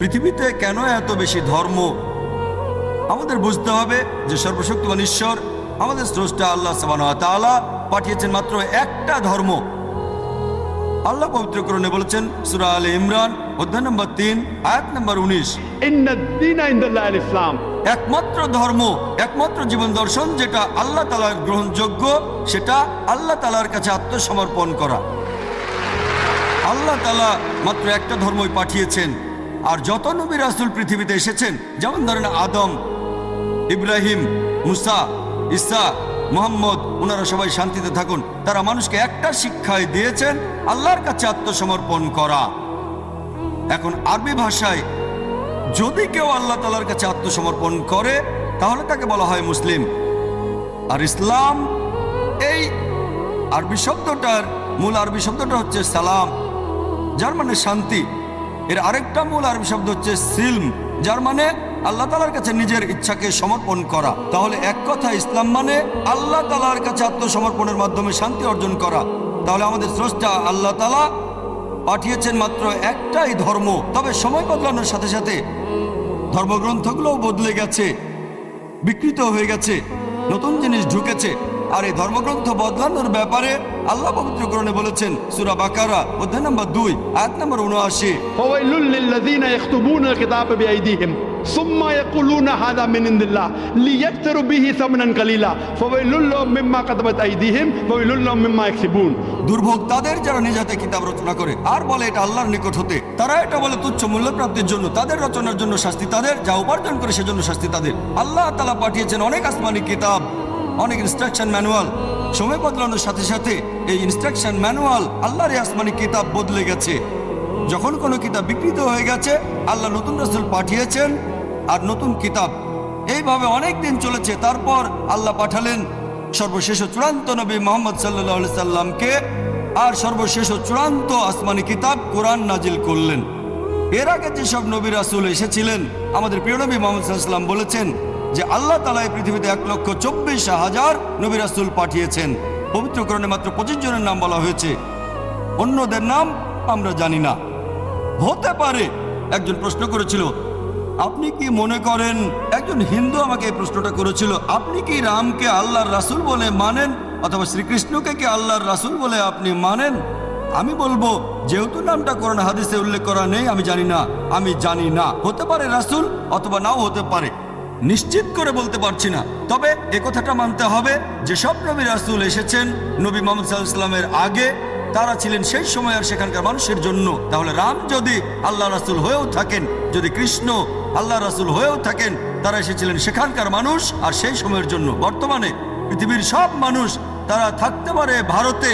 পৃথিবীতে কেন এত বেশি ধর্ম? আমাদের বুঝতে হবে যে সর্বশক্তিমান ঈশ্বর আমাদের স্রষ্টা আল্লাহ সুবহানাহু ওয়া তাআলা পাঠিয়েছেন মাত্র একটা ধর্ম। আল্লাহ পবিত্র কোরআনে বলেছেন সূরা আলে ইমরান অধ্যায় নম্বর 3 আয়াত নম্বর 19, ইন্নাদ-দীনা ইনদাল্লাহিল ইসলাম। একমাত্র ধর্ম, একমাত্র জীবন দর্শন যেটা আল্লাহ তাআলার গ্রহণযোগ্য, সেটা আল্লাহ তাআলার কাছে আত্মসমর্পণ করা। আল্লাহ তাআলা মাত্র একটা ধর্মই পাঠিয়েছেন। আর যত নবী রাসূল পৃথিবীতে এসেছেন, যেমন ধরেন আদম, ইব্রাহিম, মুসা, ঈসা, মুহাম্মদ, ওনারা সবাই শান্তিতে থাকুন, তারা মানুষকে একটা শিক্ষাই দিয়েছেন, আল্লাহর কাছে আত্মসমর্পণ করা। এখন আরবি ভাষায় যদি কেউ আল্লাহ তাআলার কাছে আত্মসমর্পণ করে তাহলে তাকে বলা হয় মুসলিম। আর ইসলাম, এই আরবি শব্দটার মূল আরবি শব্দটা হচ্ছে সালাম, যার মানে শান্তি। এর আরেকটা মূল আরবি শব্দ হচ্ছে সিলম, যার মানে আল্লাহ তাআলার কাছে নিজের ইচ্ছাকে সমর্পণ করা। তাহলে এক কথা ইসলাম মানে আল্লাহ তাআলার কাছে আত্মসমর্পণের মাধ্যমে শান্তি অর্জন করা। তাহলে আমাদের স্রষ্টা আল্লাহ তাআলা পাঠিয়েছেন মাত্র একটাই ধর্ম। তবে সময় বদলানোর সাথে সাথে ধর্মগ্রন্থগুলোও বদলে গেছে, বিকৃত হয়ে গেছে, নতুন জিনিস ঢুকেছে। আর এই ধর্মগ্রন্থ বদলানোর ব্যাপারে আল্লাহ পবিত্র কোরআনে বলেছেন সূরা বাকারা অধ্যায় নম্বর 2 আয়াত নম্বর 79, ফাওয়াইলুল লিল্লাযীনা ইয়াকতুবুনাল কিতাবা বিআইদিহিম সুম্মা ইয়াকুলুনা হাযা মিন ইনদিল্লাহ লিয়াশতারু বিহি সামানান কালীলা ফাওয়াইলুল লাহুম মিম্মা কাতাবাত আইদিহিম ফাওয়াইলুল লাহুম মিম্মা ইয়াকসিবুন। দুর্ভোগ তাদের যারা নিজ হাতে কিতাব রচনা করে আর বলে এটা আল্লাহর নিকট হতে। তারা এটা বলে তুচ্ছ মূল্য প্রাপ্তির জন্য, তাদের রচনার জন্য শাস্তি তাদের, যা উপার্জন করে সেজন্য শাস্তি তাদের। আল্লাহ তাআলা পাঠিয়েছেন অনেক আসমানি কিতাব, অনেক ইনস্ট্রাকশন ম্যানুয়াল। সময় বদলানোর সাথে সাথে এই ইনস্ট্রাকশন ম্যানুয়াল, আল্লাহর এই আসমানি কিতাব বদলে গেছে। যখন কোনো কিতাব বিকৃত হয়ে গেছে, আল্লাহ নতুন রাসূল পাঠিয়েছেন আর নতুন কিতাব। এইভাবে অনেক দিন চলেছে। তারপর আল্লাহ পাঠালেন সর্বশেষ ও চূড়ান্ত নবী মুহাম্মদ সাল্লাল্লাহু আলাইহি সাল্লামকে, আর সর্বশেষ ও চূড়ান্ত আসমানি কিতাব কোরআন নাজিল করলেন। এর আগে যেসব নবী রাসূল এসেছিলেন, আমাদের প্রিয় নবী মুহাম্মদ সাল্লাল্লাহু আলাইহি সাল্লাম বলেছেন যে আল্লাহ তাআলা এই পৃথিবীতে 1,24,000 নবী রাসূল পাঠিয়েছেন। পবিত্র কোরআনে মাত্র 25 জনের নাম বলা হয়েছে, অন্যদের নাম আমরা জানি না। হতে পারে একজন প্রশ্ন করেছিল, আপনি কি মনে করেন, একজন হিন্দু আমাকে এই প্রশ্নটা করেছিল, আপনি কি রামকে আল্লাহর রাসূল বলে মানেন, অথবা শ্রীকৃষ্ণকে কি আল্লাহর রাসূল বলে আপনি মানেন? আমি বলবো, যেহেতু নামটা কোরআন হাদিসে উল্লেখ করা নেই, আমি জানি না। আমি জানি না, হতে পারে রাসূল অথবা নাও হতে পারে, নিশ্চিত করে বলতে পারছি না। তবে এ কথাটা মানতে হবে যে সব নবী রাসূল এসেছেন নবী মুহাম্মদ সাল্লাল্লাহু আলাইহি ওয়াসাল্লামের আগে, তারা ছিলেন সেই সময় আর সেখানকার মানুষের জন্য। তাহলে রাম যদি আল্লাহ রাসূল হয়েও থাকেন, যদি কৃষ্ণ আল্লাহ রাসূল হয়েও থাকেন, তারা এসেছিলেন সেখানকার মানুষ আর সেই সময়ের জন্য। বর্তমানে পৃথিবীর সব মানুষ তারা থাকতে পারে ভারতে,